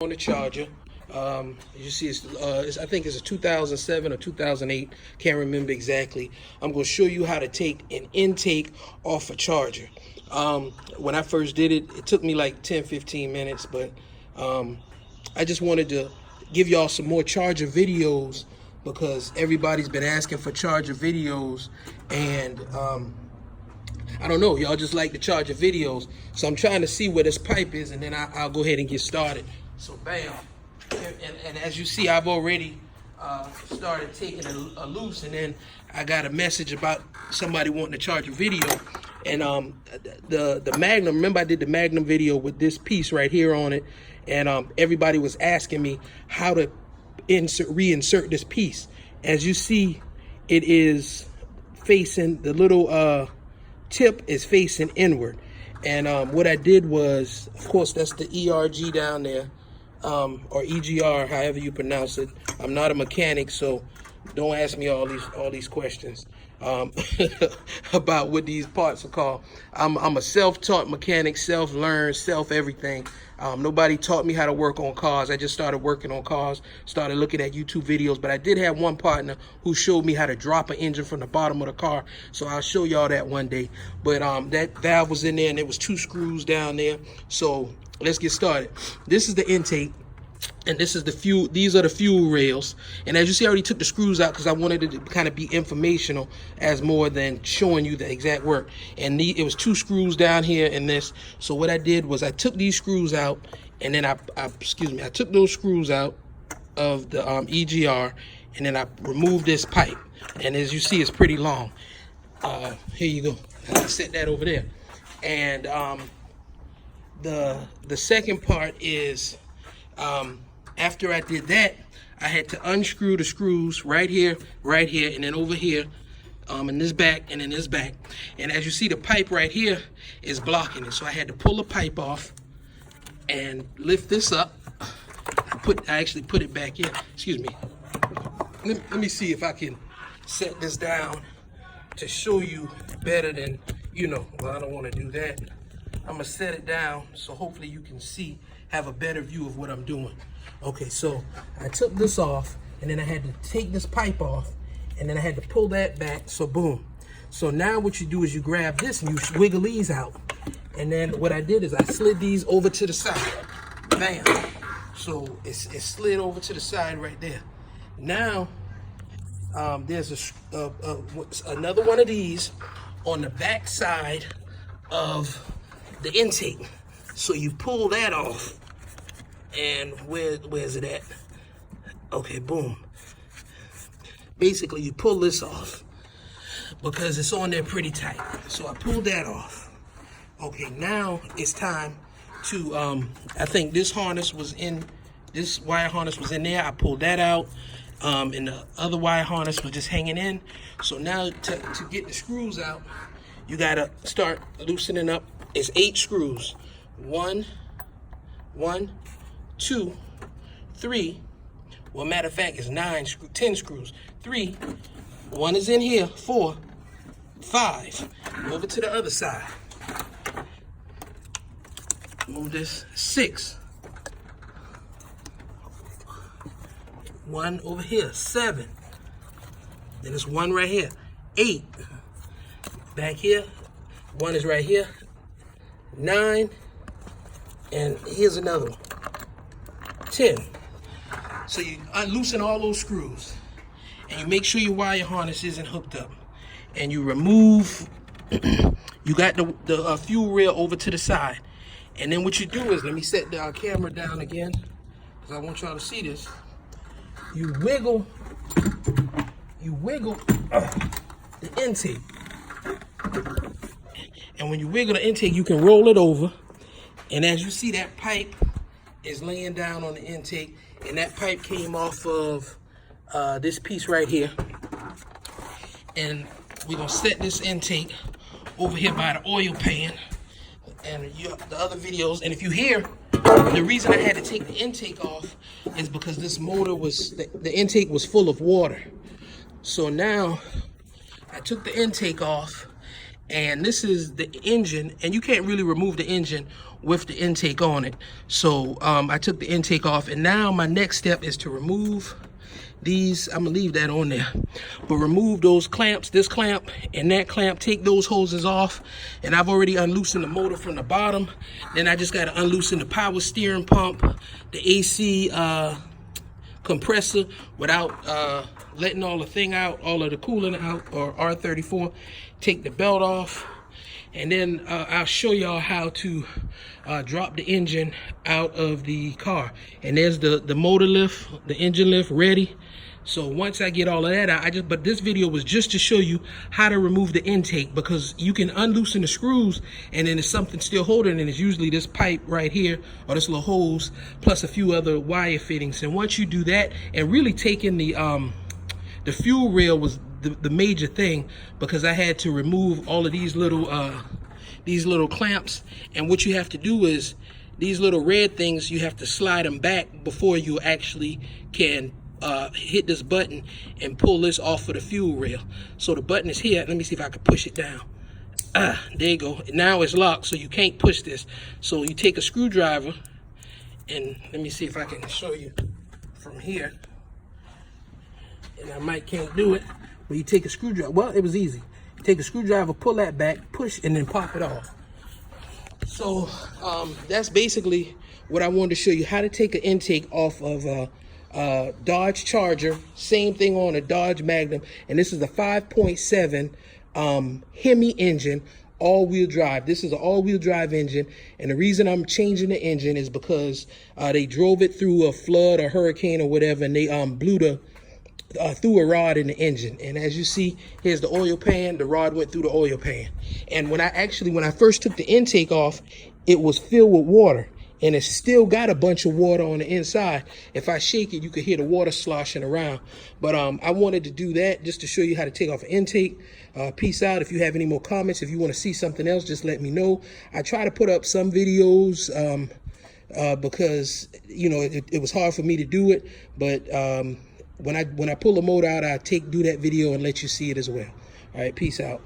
on the charger. You see, I think it's a 2007 or 2008. Can't remember exactly. I'm going to show you how to take an intake off a charger. When I first did it, it took me like 10-15 minutes, but I just wanted to give y'all some more charger videos because everybody's been asking for charger videos, and I don't know, y'all just like the charger videos. So I'm trying to see where this pipe is, and then I'll go ahead and get started. So bam. And as you see, I've already started taking a loose, and then I got a message about somebody wanting to charge a video. And the Magnum, remember I did the Magnum video with this piece right here on it, and everybody was asking me how to reinsert this piece. As you see, it is facing, the little tip is facing inward. And what I did was, of course, that's the ERG down there. Or EGR, however you pronounce it. I'm not a mechanic, so don't ask me all these questions about what these parts are called. I'm a self-taught mechanic, self-learned, self-everything. Nobody taught me how to work on cars. I just started working on cars, started looking at YouTube videos, but I did have one partner who showed me how to drop an engine from the bottom of the car, so I'll show y'all that one day. But that valve was in there, and there was 2 screws down there, so let's get started. This is the intake, and this is the fuel. These are the fuel rails. And as you see, I already took the screws out because I wanted it to kind of be informational as more than showing you the exact work. And it was 2 screws down here in this. So what I did was I took these screws out, and then I took those screws out of the EGR, and then I removed this pipe. And as you see, it's pretty long. Here you go. I set that over there. And the second part is, after I did that, I had to unscrew the screws right here, and then over here, in this back, and in this back. And as you see, the pipe right here is blocking it. So I had to pull the pipe off and lift this up. I actually put it back in. Excuse me. Let me see if I can set this down to show you better than, well, I don't want to do that. I'm gonna set it down so hopefully you can see, have a better view of what I'm doing. Okay, so I took this off, and then I had to take this pipe off, and then I had to pull that back, so boom. So now what you do is you grab this and you wiggle these out. And then what I did is I slid these over to the side. Bam. So it's slid over to the side right there. Now, there's another one of these on the back side of the intake. So you pull that off, and where's it at? Okay, boom. Basically, you pull this off because it's on there pretty tight. So I pulled that off. Okay, now it's time to, I think this harness was in, this wire harness was in there. I pulled that out, and the other wire harness was just hanging in. So now to get the screws out, you gotta start loosening up. It's 8 screws. 1, 2, 3. Well, matter of fact, it's 10 screws. 3. 1 is in here. 4, 5. Over to the other side. Move this. 6. 1 over here. 7. Then there's 1 right here. 8. Back here. 1 is right here. 9. And here's another one. 10. So you unloosen all those screws, and you make sure your wire harness isn't hooked up, and you remove. You got the fuel rail over to the side, and then what you do is, let me set the camera down again because I want y'all to see this. You wiggle the intake, and when you wiggle the intake, you can roll it over. And as you see, that pipe is laying down on the intake, and that pipe came off of this piece right here. And we're gonna set this intake over here by the oil pan, and the other videos. And if you hear, the reason I had to take the intake off is because this motor was, the intake was full of water. So now I took the intake off, And this is the engine, and you can't really remove the engine with the intake on it. So I took the intake off, and now my next step is to remove these. I'm gonna leave that on there, but remove those clamps, this clamp and that clamp, take those hoses off. And I've already unloosened the motor from the bottom. Then I just got to unloosen the power steering pump, the AC compressor without letting all the thing out, all of the coolant out, or R34. Take the belt off, and then I'll show y'all how to drop the engine out of the car. And there's the motor lift, the engine lift ready. So once I get all of that out, but this video was just to show you how to remove the intake, because you can unloosen the screws and then there's something still holding, and it's usually this pipe right here, or this little hose, plus a few other wire fittings. And once you do that, and really taking the fuel rail was the major thing, because I had to remove all of these little clamps. And what you have to do is, these little red things, you have to slide them back before you actually can hit this button and pull this off of the fuel rail. So the button is here. Let me see if I can push it down. There you go. Now it's locked, so you can't push this. So you take a screwdriver, and let me see if I can show you from here. And I might can't do it, but you take a screwdriver. Well, it was easy. You take a screwdriver, pull that back, push, and then pop it off. So that's basically what I wanted to show you, how to take an intake off of Dodge Charger. Same thing on a Dodge Magnum, and this is a 5.7 Hemi engine, all-wheel drive. This is an all-wheel drive engine, and the reason I'm changing the engine is because they drove it through a flood or hurricane or whatever, and they blew through a rod in the engine. And as you see, here's the oil pan. The rod went through the oil pan, and when I first took the intake off, it was filled with water. And it's still got a bunch of water on the inside. If I shake it, you can hear the water sloshing around. But I wanted to do that just to show you how to take off an intake. Peace out. If you have any more comments, if you want to see something else, just let me know. I try to put up some videos because, you know, it was hard for me to do it. But when I pull the motor out, I do that video and let you see it as well. All right, peace out.